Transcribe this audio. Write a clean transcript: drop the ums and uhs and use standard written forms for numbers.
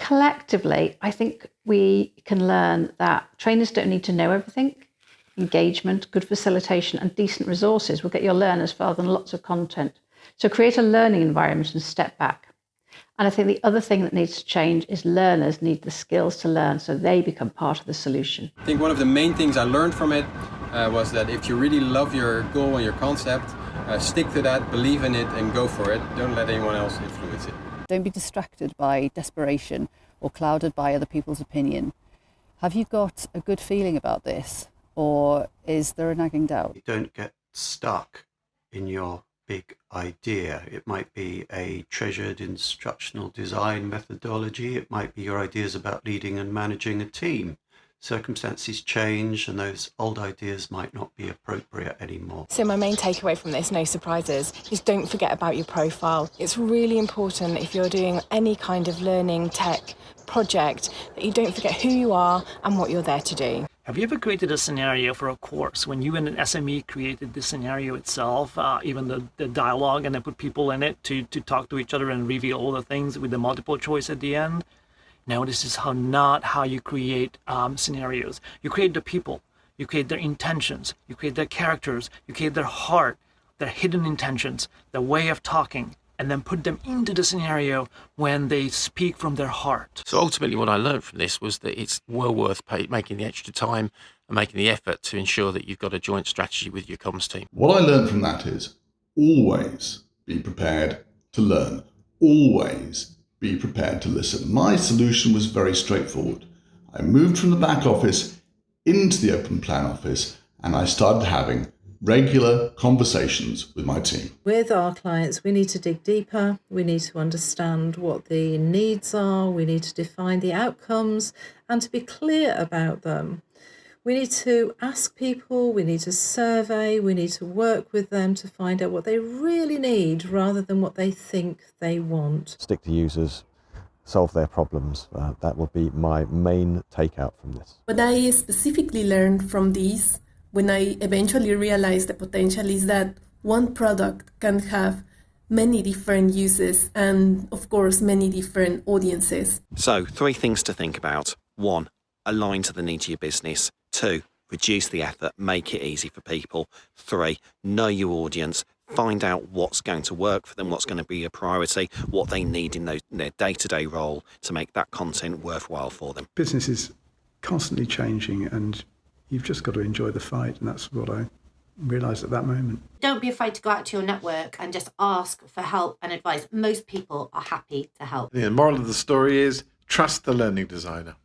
collectively, I think we can learn that trainers don't need to know everything. Engagement, good facilitation, and decent resources will get your learners further than lots of content. So create a learning environment and step back. And I think the other thing that needs to change is learners need the skills to learn so they become part of the solution. I think one of the main things I learned from it was that if you really love your goal and your concept, stick to that, believe in it, and go for it. Don't let anyone else influence it. Don't be distracted by desperation or clouded by other people's opinion. Have you got a good feeling about this, or is there a nagging doubt? You don't get stuck in your big idea. It might be a treasured instructional design methodology. It might be your ideas about leading and managing a team. Circumstances change and those old ideas might not be appropriate anymore. So my main takeaway from this, no surprises, is don't forget about your profile. It's really important if you're doing any kind of learning tech project that you don't forget who you are and what you're there to do. Have you ever created a scenario for a course when you and an SME created the scenario itself, even the dialogue, and then put people in it to talk to each other and reveal all the things with the multiple choice at the end? No, this is not how you create scenarios. You create the people, you create their intentions, you create their characters, you create their heart, their hidden intentions, their way of talking, and then put them into the scenario when they speak from their heart. So ultimately what I learned from this was that it's well worth making the extra time and making the effort to ensure that you've got a joint strategy with your comms team. What I learned from that is always be prepared to learn, always be prepared to listen. My solution was very straightforward. I moved from the back office into the open plan office and I started having regular conversations with my team. With our clients, we need to dig deeper. We need to understand what the needs are. We need to define the outcomes and to be clear about them. We need to ask people, we need to survey, we need to work with them to find out what they really need rather than what they think they want. Stick to users, solve their problems. That would be my main takeout from this. What I specifically learned from this, when I eventually realized the potential, is that one product can have many different uses and, of course, many different audiences. So, 3 things to think about. 1, align to the needs of your business. 2, reduce the effort, make it easy for people. 3, know your audience, find out what's going to work for them, what's going to be a priority, what they need in their day-to-day role to make that content worthwhile for them. Business is constantly changing and you've just got to enjoy the fight, and that's what I realised at that moment. Don't be afraid to go out to your network and just ask for help and advice. Most people are happy to help. The moral of the story is trust the learning designer.